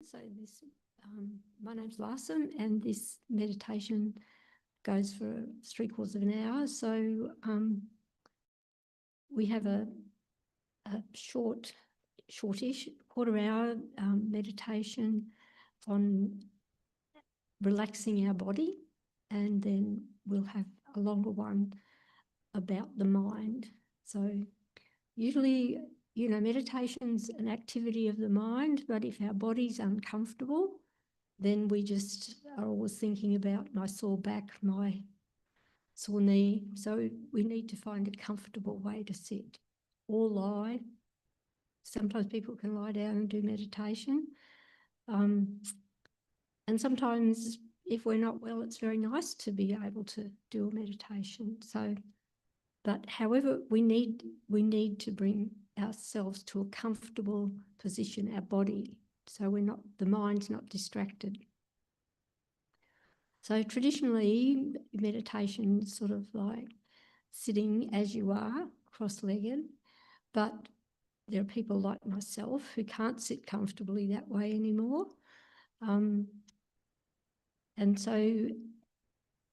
So my name's Lhagsam, and this meditation goes for 3/4 of an hour. So we have a shortish quarter-hour meditation on relaxing our body, and then we'll have a longer one about the mind. So usually, meditation's an activity of the mind, but if our body's uncomfortable, then we just are always thinking about my sore back, my sore knee. So we need to find a comfortable way to sit or lie. Sometimes people can lie down and do meditation. And sometimes if we're not well, it's very nice to be able to do a meditation. So, but however, we need to bring ourselves to a comfortable position, our body, so the mind's not distracted. So traditionally, meditation is sort of like sitting as you are, cross-legged, but there are people like myself who can't sit comfortably that way anymore. And so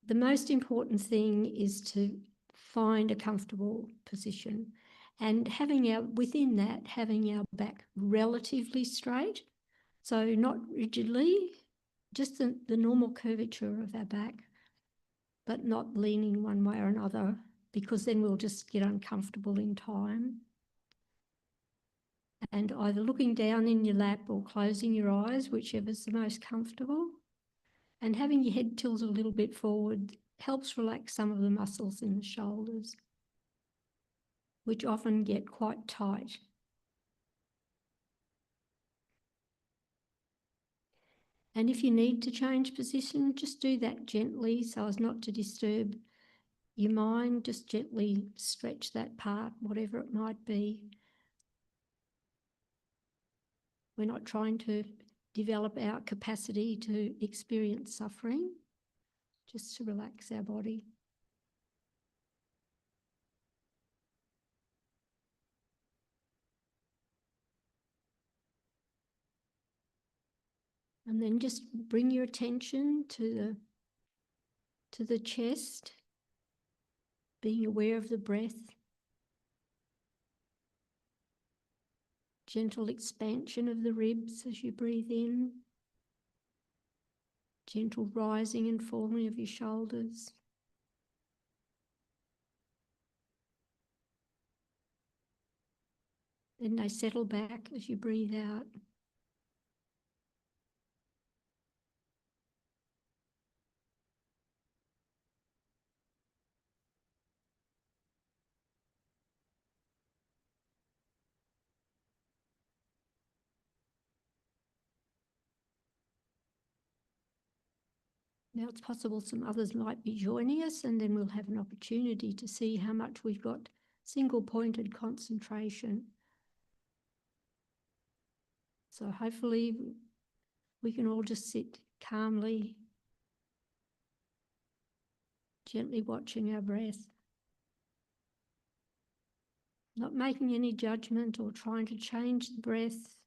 the most important thing is to find a comfortable position, and within that, having our back relatively straight, so not rigidly, just the normal curvature of our back, but not leaning one way or another, because then we'll just get uncomfortable in time. And either looking down in your lap or closing your eyes, whichever's the most comfortable. And having your head tilted a little bit forward helps relax some of the muscles in the shoulders, which often get quite tight. And if you need to change position, just do that gently so as not to disturb your mind. Just gently stretch that part, whatever it might be. We're not trying to develop our capacity to experience suffering, just to relax our body. And then just bring your attention to the chest, being aware of the breath. Gentle expansion of the ribs as you breathe in. Gentle rising and falling of your shoulders. Then they settle back as you breathe out. Now it's possible some others might be joining us, and then we'll have an opportunity to see how much we've got single-pointed concentration. So hopefully we can all just sit calmly, gently watching our breath, not making any judgment or trying to change the breath.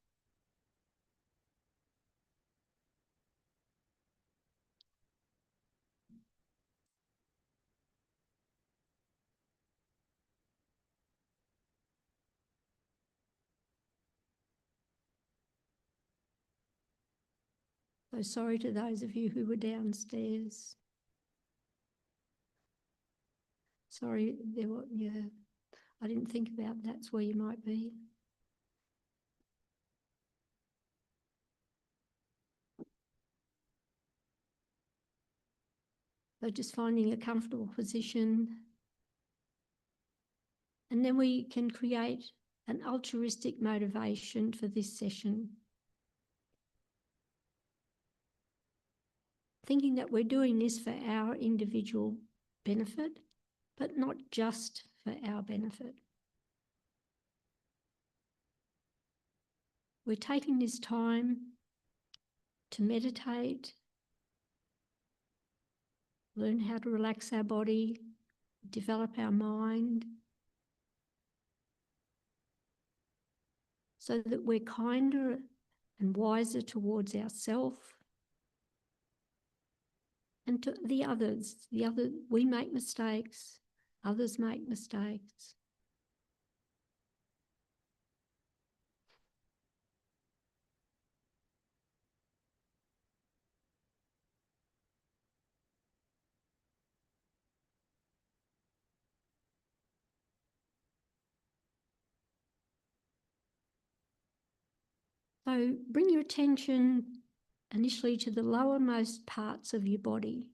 So sorry to those of you who were downstairs. Sorry, I didn't think about that's where you might be. So just finding a comfortable position. And then we can create an altruistic motivation for this session. Thinking that we're doing this for our individual benefit, but not just for our benefit. We're taking this time to meditate, learn how to relax our body, develop our mind, so that we're kinder and wiser towards ourselves and to the others. We make mistakes, others make mistakes. So bring your attention initially to the lowermost parts of your body,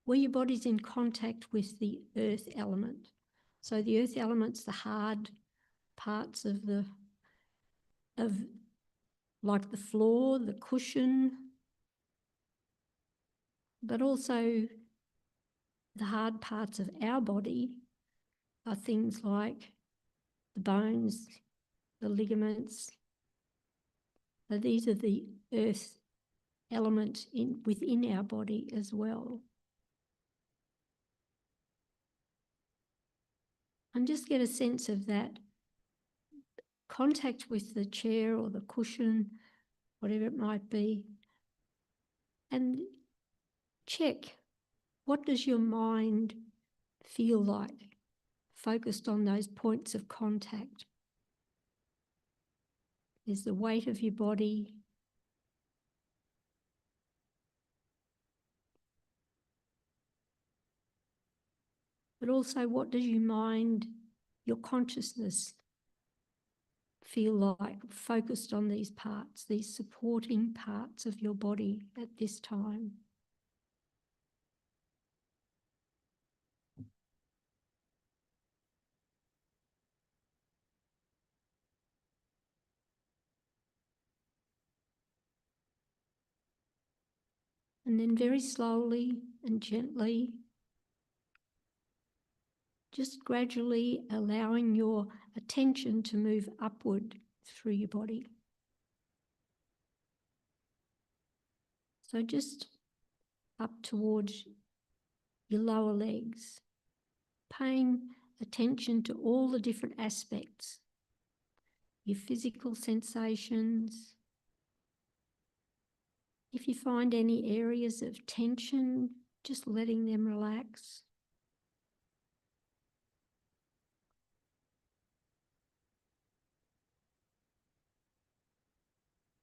where your body's in contact with the earth element. So the earth element's the hard parts of like the floor, the cushion, but also the hard parts of our body are things like the bones, the ligaments. So these are the earth element within our body as well. And just get a sense of that contact with the chair or the cushion, whatever it might be, and check, what does your mind feel like focused on those points of contact? There's the weight of your body, but also what does your mind, your consciousness feel like focused on these parts, these supporting parts of your body at this time? And then very slowly and gently, just gradually allowing your attention to move upward through your body. So just up towards your lower legs, paying attention to all the different aspects, your physical sensations. If you find any areas of tension, just letting them relax.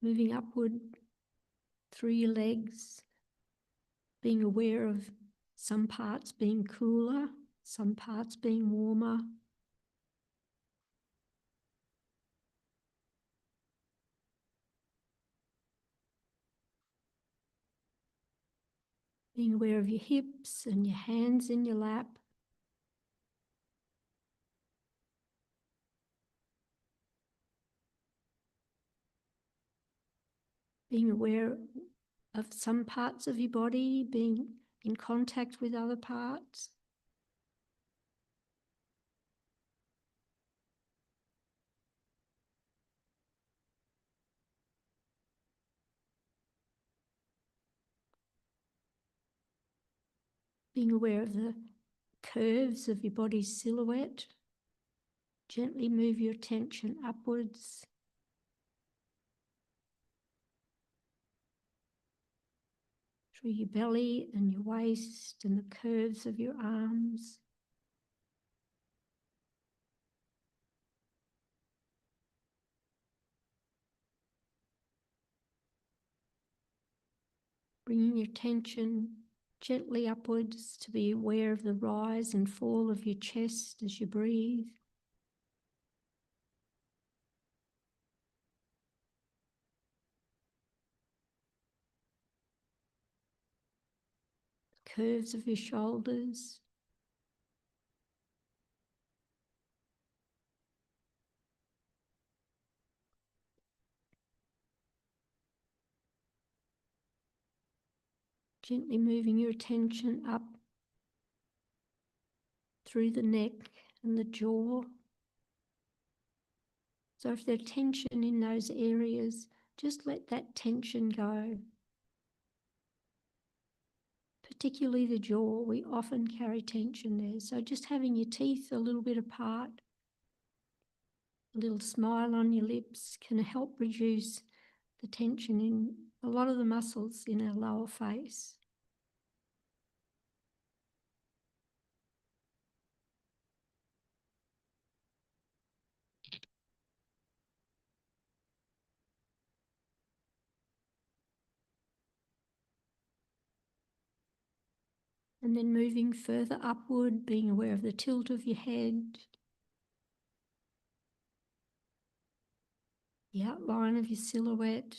Moving upward through your legs, being aware of some parts being cooler, some parts being warmer. Being aware of your hips and your hands in your lap. Being aware of some parts of your body being in contact with other parts. Being aware of the curves of your body's silhouette. Gently move your attention upwards. Through your belly and your waist and the curves of your arms. Bringing your attention gently upwards to be aware of the rise and fall of your chest as you breathe. The curves of your shoulders. Gently moving your attention up through the neck and the jaw. So if there's tension in those areas, just let that tension go. Particularly the jaw, we often carry tension there. So just having your teeth a little bit apart, a little smile on your lips can help reduce the tension in a lot of the muscles in our lower face. And then moving further upward, being aware of the tilt of your head, the outline of your silhouette,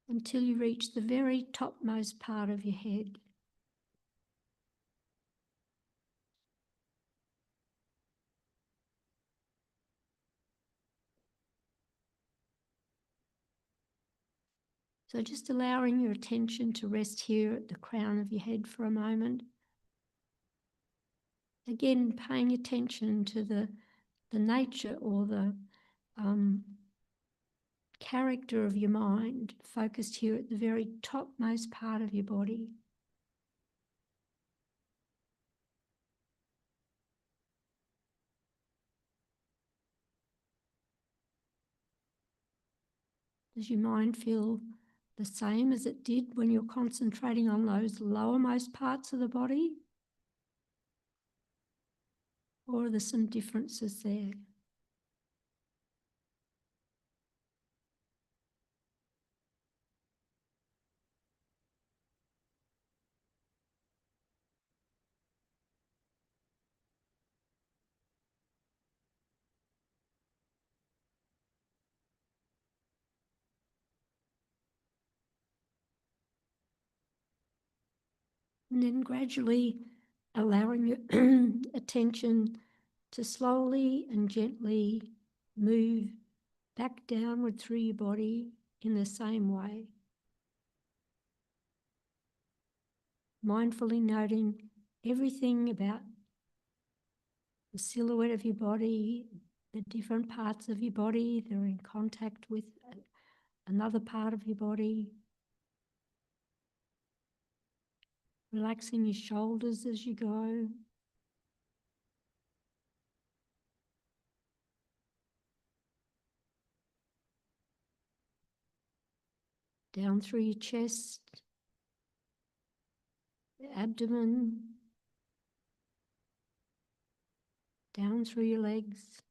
until you reach the very topmost part of your head. So just allowing your attention to rest here at the crown of your head for a moment. Again, paying attention to the nature or the character of your mind, focused here at the very topmost part of your body. Does your mind feel the same as it did when you're concentrating on those lowermost parts of the body? Or are there some differences there? And then gradually allowing your attention to slowly and gently move back downward through your body in the same way. Mindfully noting everything about the silhouette of your body, the different parts of your body that are in contact with another part of your body. Relaxing your shoulders as you go. Down through your chest, the abdomen, down through your legs.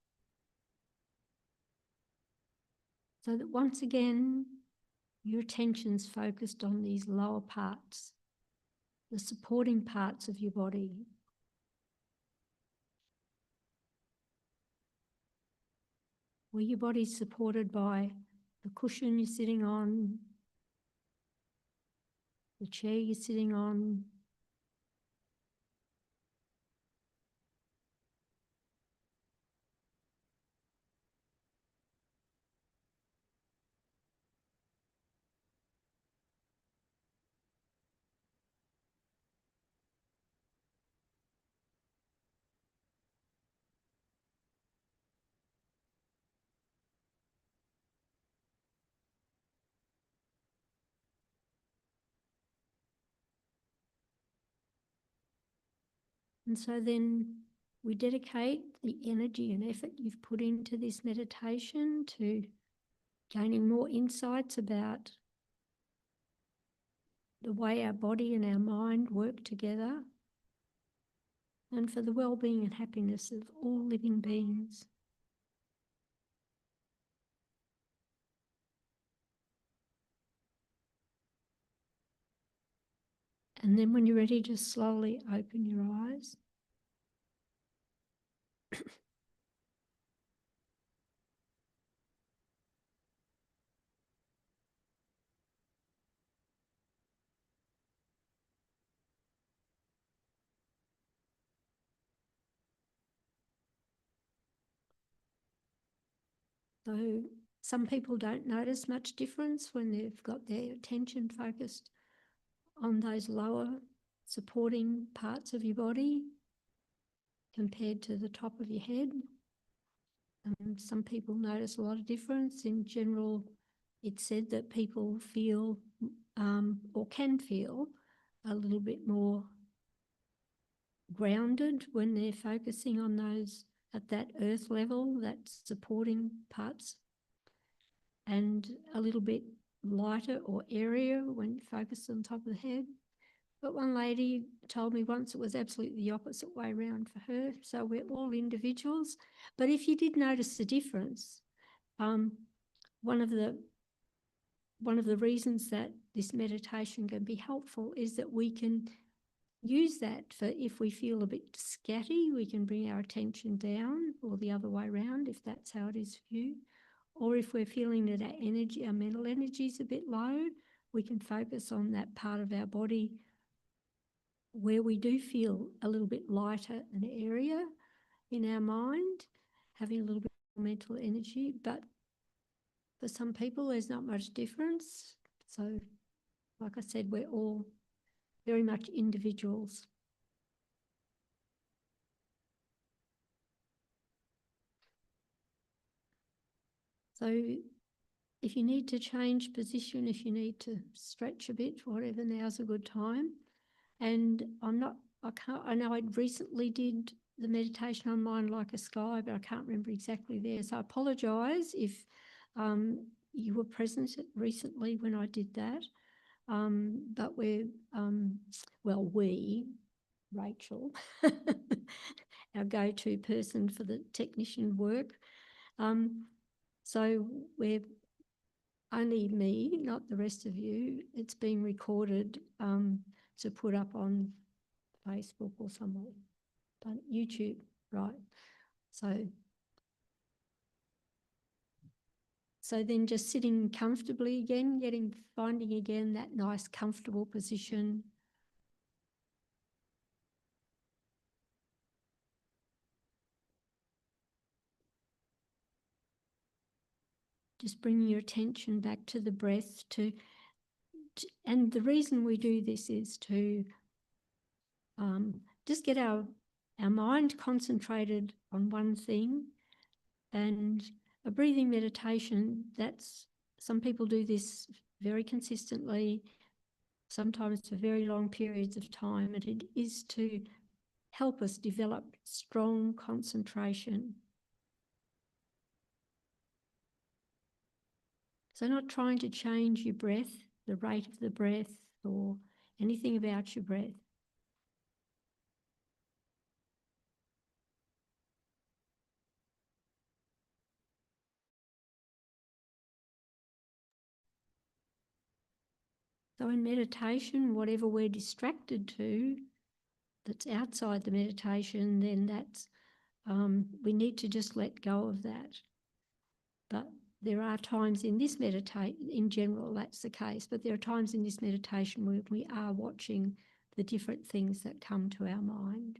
So that once again, your attention's focused on these lower parts, the supporting parts of your body. Where your body's supported by the cushion you're sitting on, the chair you're sitting on, and so then we dedicate the energy and effort you've put into this meditation to gaining more insights about the way our body and our mind work together, and for the well-being and happiness of all living beings. And then when you're ready, just slowly open your eyes. So some people don't notice much difference when they've got their attention focused on those lower supporting parts of your body compared to the top of your head. Some people notice a lot of difference. In general, it's said that people feel or can feel a little bit more grounded when they're focusing on those at that earth level, that supporting parts and a little bit lighter or airier when focused on top of the head. But one lady told me once it was absolutely the opposite way around for her. So we're all individuals. But if you did notice the difference, one of the reasons that this meditation can be helpful is that we can use that for if we feel a bit scatty, we can bring our attention down, or the other way around if that's how it is for you. Or if we're feeling that our mental energy is a bit low, we can focus on that part of our body where we do feel a little bit lighter and airier in our mind, having a little bit more mental energy. But for some people, there's not much difference. So, like I said, we're all very much individuals. So if you need to change position, if you need to stretch a bit, whatever, now's a good time. And I know I recently did the meditation on Mind Like a Sky, but I can't remember exactly there. So I apologise if you were present recently when I did that. But Rachel, our go-to person for the technician work. So we're only me, not the rest of you. It's being recorded to put up on Facebook or somewhere, but YouTube, right? So then just sitting comfortably again, finding again that nice comfortable position. Just bringing your attention back to the breath, and the reason we do this is to just get our mind concentrated on one thing. And a breathing meditation, some people do this very consistently, sometimes for very long periods of time, and it is to help us develop strong concentration. So not trying to change your breath, the rate of the breath, or anything about your breath. So in meditation, whatever we're distracted to that's outside the meditation, then that's we need to just let go of that. But there are times in this meditation, in general that's the case, but there are times in this meditation where we are watching the different things that come to our mind.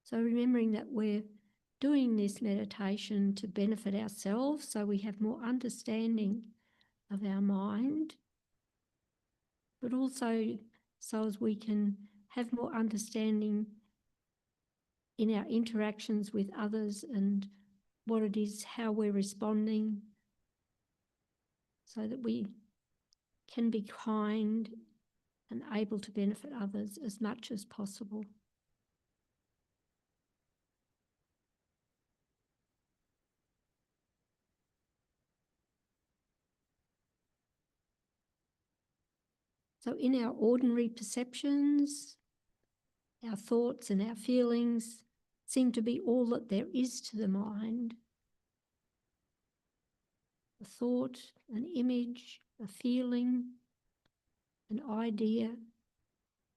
So remembering that we're doing this meditation to benefit ourselves, so we have more understanding of our mind, but also so as we can have more understanding in our interactions with others and what it is, how we're responding, so that we can be kind and able to benefit others as much as possible. So in our ordinary perceptions, our thoughts and our feelings seem to be all that there is to the mind. A thought, an image, a feeling, an idea,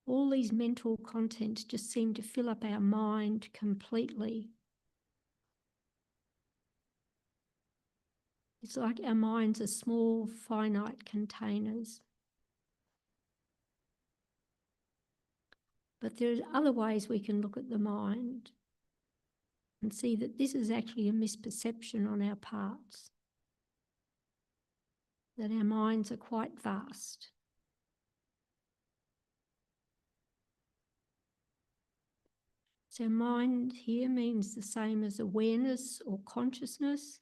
all these mental contents just seem to fill up our mind completely. It's like our minds are small, finite containers. But there are other ways we can look at the mind and see that this is actually a misperception on our parts, that our minds are quite vast. So mind here means the same as awareness or consciousness.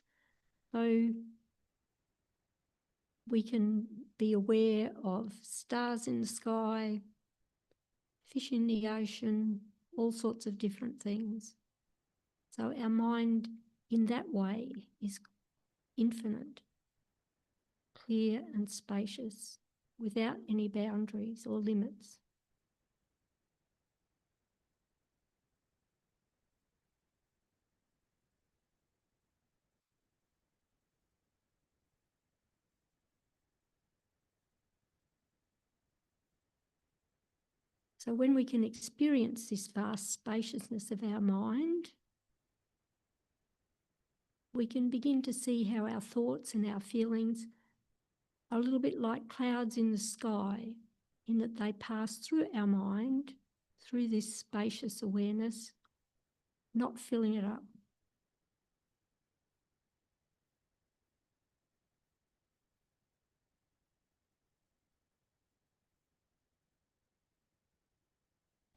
So we can be aware of stars in the sky, fish in the ocean, all sorts of different things. So our mind in that way is infinite, clear and spacious, without any boundaries or limits. So when we can experience this vast spaciousness of our mind, we can begin to see how our thoughts and our feelings are a little bit like clouds in the sky, in that they pass through our mind, through this spacious awareness, not filling it up.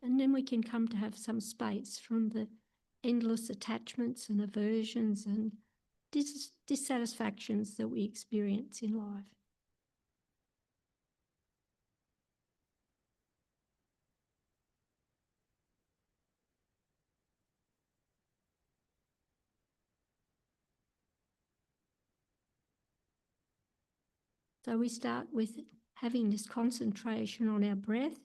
And then we can come to have some space from the endless attachments and aversions and dissatisfactions that we experience in life. So we start with having this concentration on our breath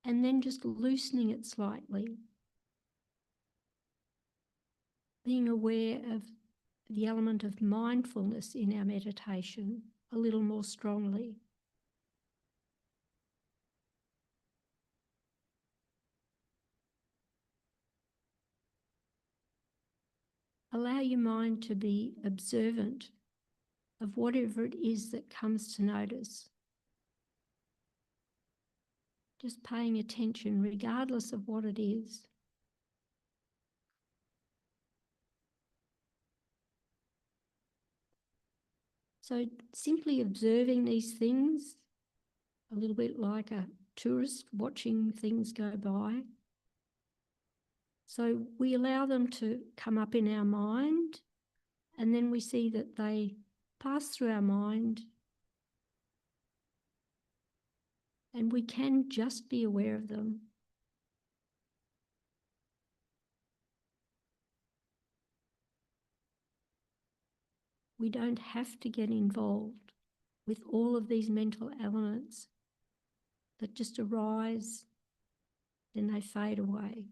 and then just loosening it slightly. Being aware of the element of mindfulness in our meditation a little more strongly. Allow your mind to be observant of whatever it is that comes to notice. Just paying attention regardless of what it is. So simply observing these things, a little bit like a tourist watching things go by. So we allow them to come up in our mind, and then we see that they pass through our mind, and we can just be aware of them. We don't have to get involved with all of these mental elements that just arise, then they fade away.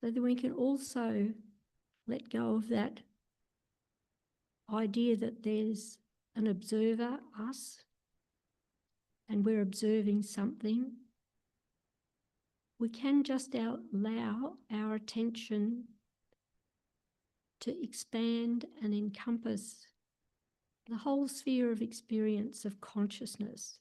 So that we can also let go of that idea that there's an observer, us, and we're observing something. We can just allow our attention to expand and encompass the whole sphere of experience of consciousness.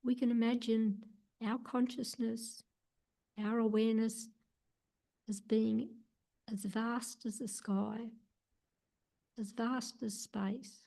We can imagine our consciousness, our awareness as being as vast as the sky, as vast as space.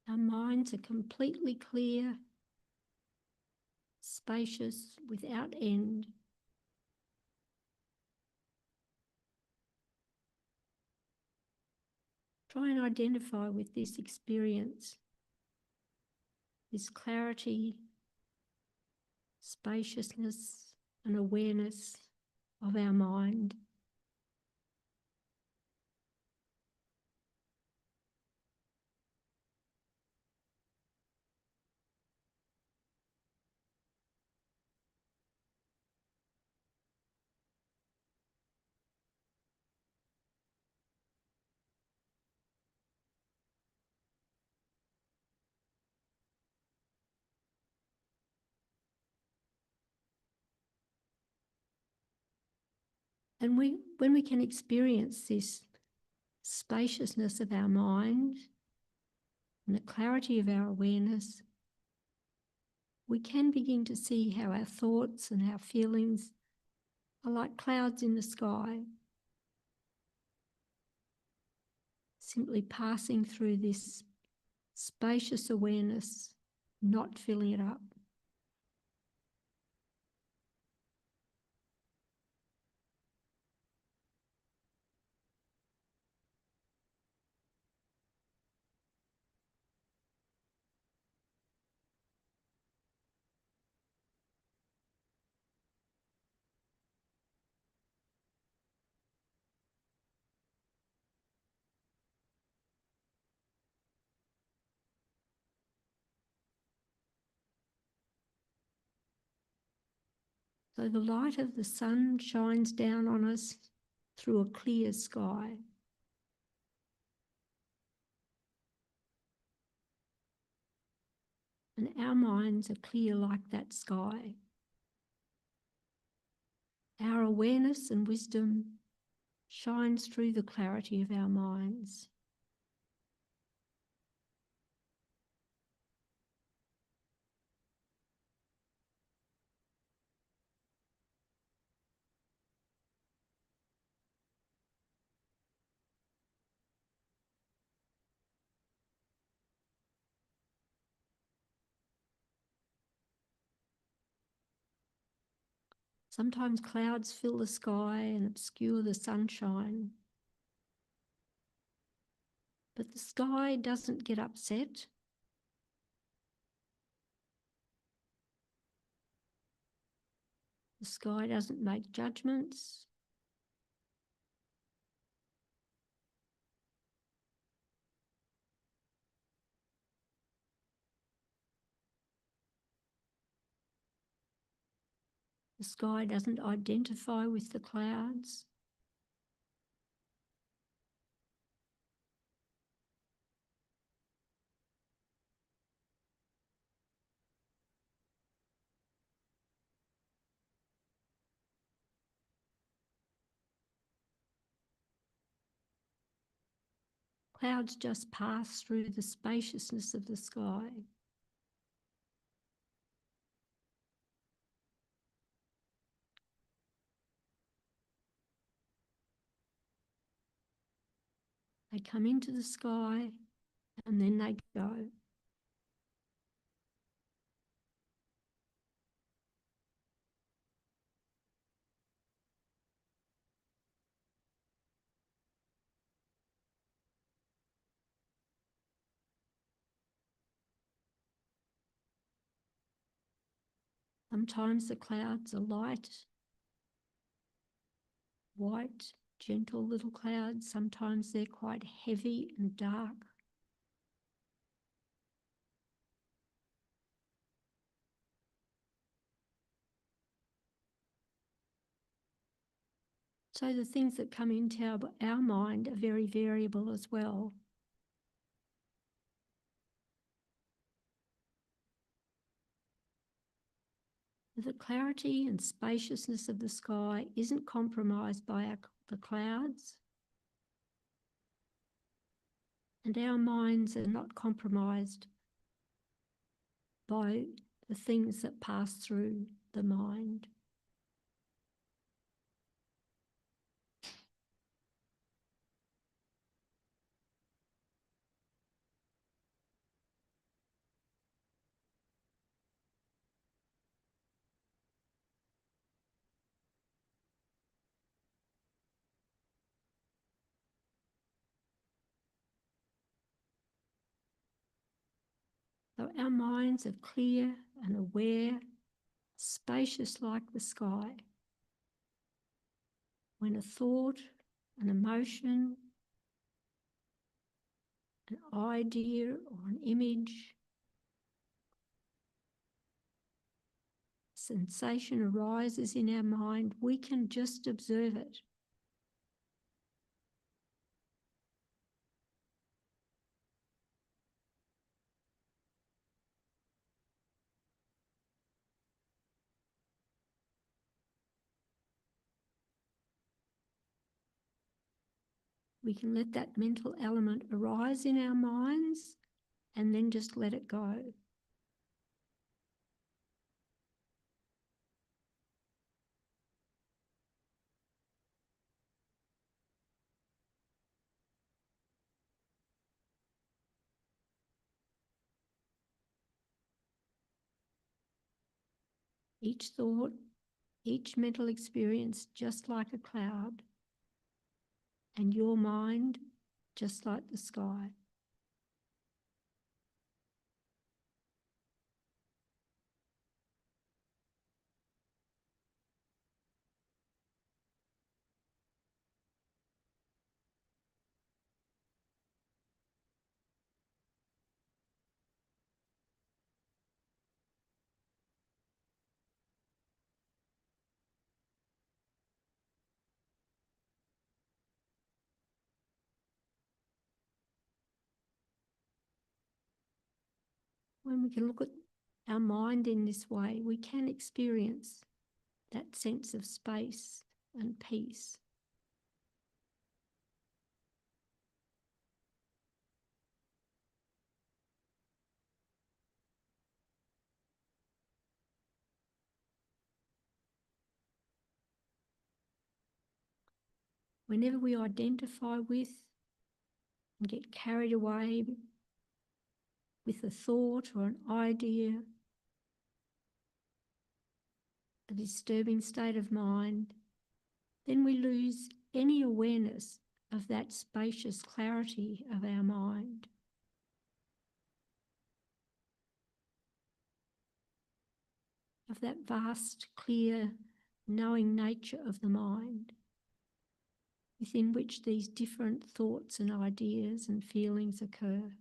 Our minds are completely clear, spacious, without end. Try and identify with this experience, this clarity, spaciousness and awareness of our mind. And when we can experience this spaciousness of our mind and the clarity of our awareness, we can begin to see how our thoughts and our feelings are like clouds in the sky, simply passing through this spacious awareness, not filling it up. So the light of the sun shines down on us through a clear sky. And our minds are clear like that sky. Our awareness and wisdom shines through the clarity of our minds. Sometimes clouds fill the sky and obscure the sunshine. But the sky doesn't get upset. The sky doesn't make judgments. The sky doesn't identify with the clouds. Clouds just pass through the spaciousness of the sky. They come into the sky and then they go. Sometimes the clouds are light, white, gentle little clouds. Sometimes they're quite heavy and dark. So the things that come into our mind are very variable as well. The clarity and spaciousness of the sky isn't compromised by the clouds, and our minds are not compromised by the things that pass through the mind. So our minds are clear and aware, spacious like the sky. When a thought, an emotion, an idea or an image, sensation arises in our mind, we can just observe it. We can let that mental element arise in our minds and then just let it go. Each thought, each mental experience just like a cloud, and your mind just like the sky. When we can look at our mind in this way, we can experience that sense of space and peace. Whenever we identify with and get carried away with a thought or an idea, a disturbing state of mind, then we lose any awareness of that spacious clarity of our mind. Of that vast, clear, knowing nature of the mind, within which these different thoughts and ideas and feelings occur.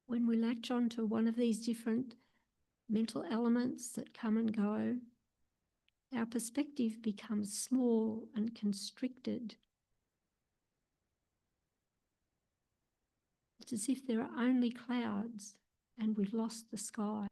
When we latch onto one of these different mental elements that come and go, our perspective becomes small and constricted. It's as if there are only clouds and we've lost the sky.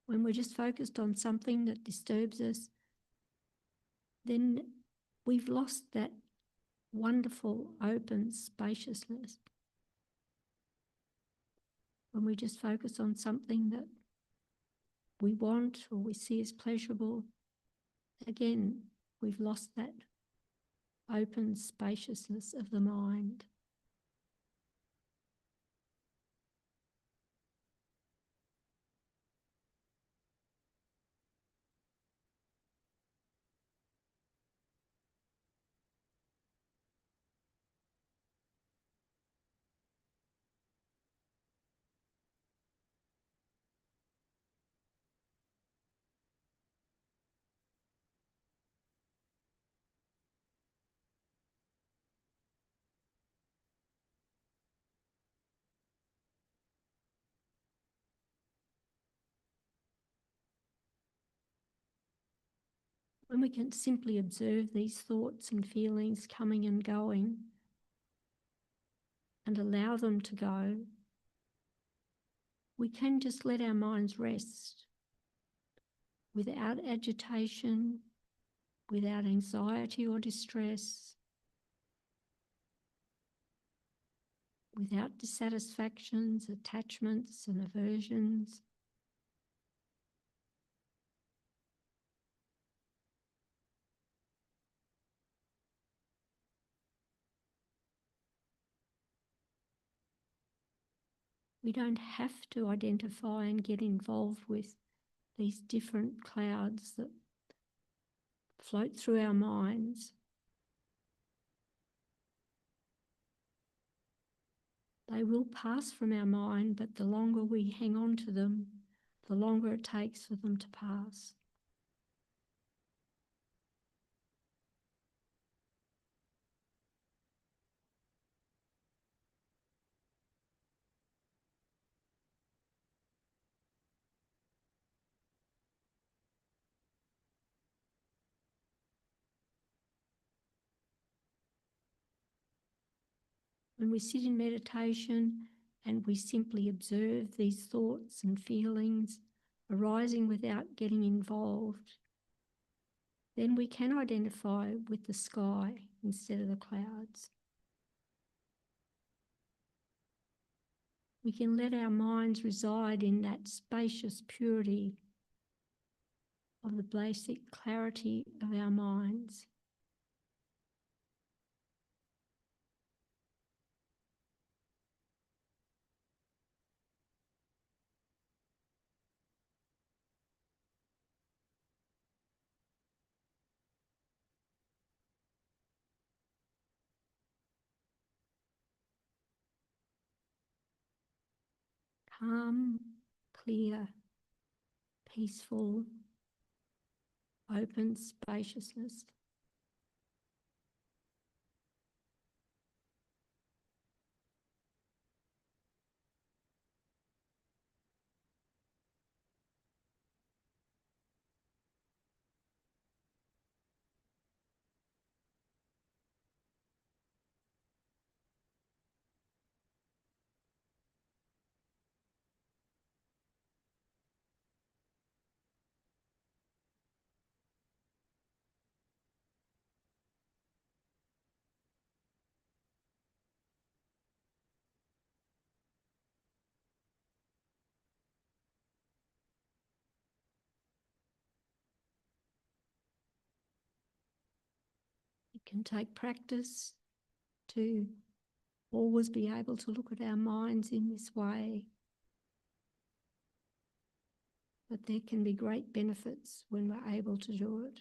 When we're just focused on something that disturbs us, then we've lost that wonderful open spaciousness. When we just focus on something that we want or we see as pleasurable, again, we've lost that open spaciousness of the mind. When we can simply observe these thoughts and feelings coming and going and allow them to go, we can just let our minds rest without agitation, without anxiety or distress, without dissatisfactions, attachments and aversions. We don't have to identify and get involved with these different clouds that float through our minds. They will pass from our mind, but the longer we hang on to them, the longer it takes for them to pass. When we sit in meditation and we simply observe these thoughts and feelings arising without getting involved, then we can identify with the sky instead of the clouds. We can let our minds reside in that spacious purity of the basic clarity of our minds. Calm, clear, peaceful, open spaciousness. It can take practice to always be able to look at our minds in this way. But there can be great benefits when we're able to do it.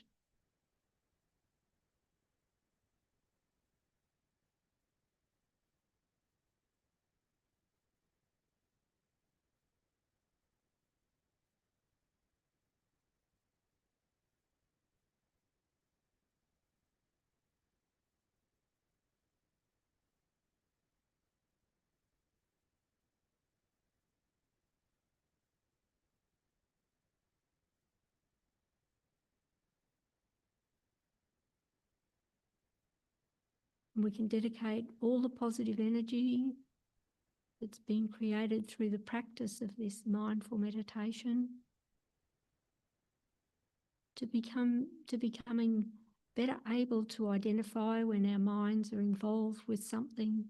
And we can dedicate all the positive energy that's been created through the practice of this mindful meditation to becoming better able to identify when our minds are involved with something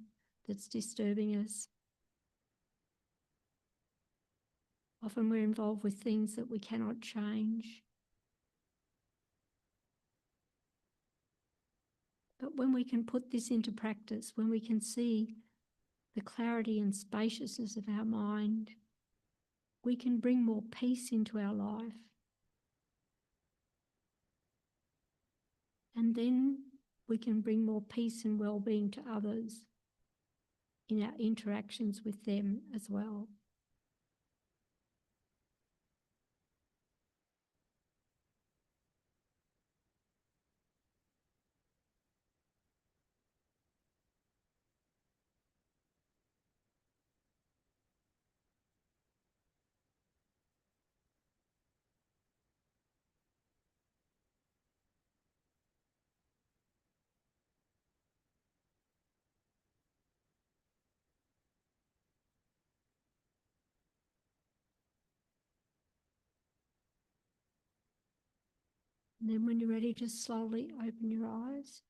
that's disturbing us. Often we're involved with things that we cannot change. But when we can put this into practice, when we can see the clarity and spaciousness of our mind, we can bring more peace into our life. And then we can bring more peace and well-being to others in our interactions with them as well. And then when you're ready, just slowly open your eyes.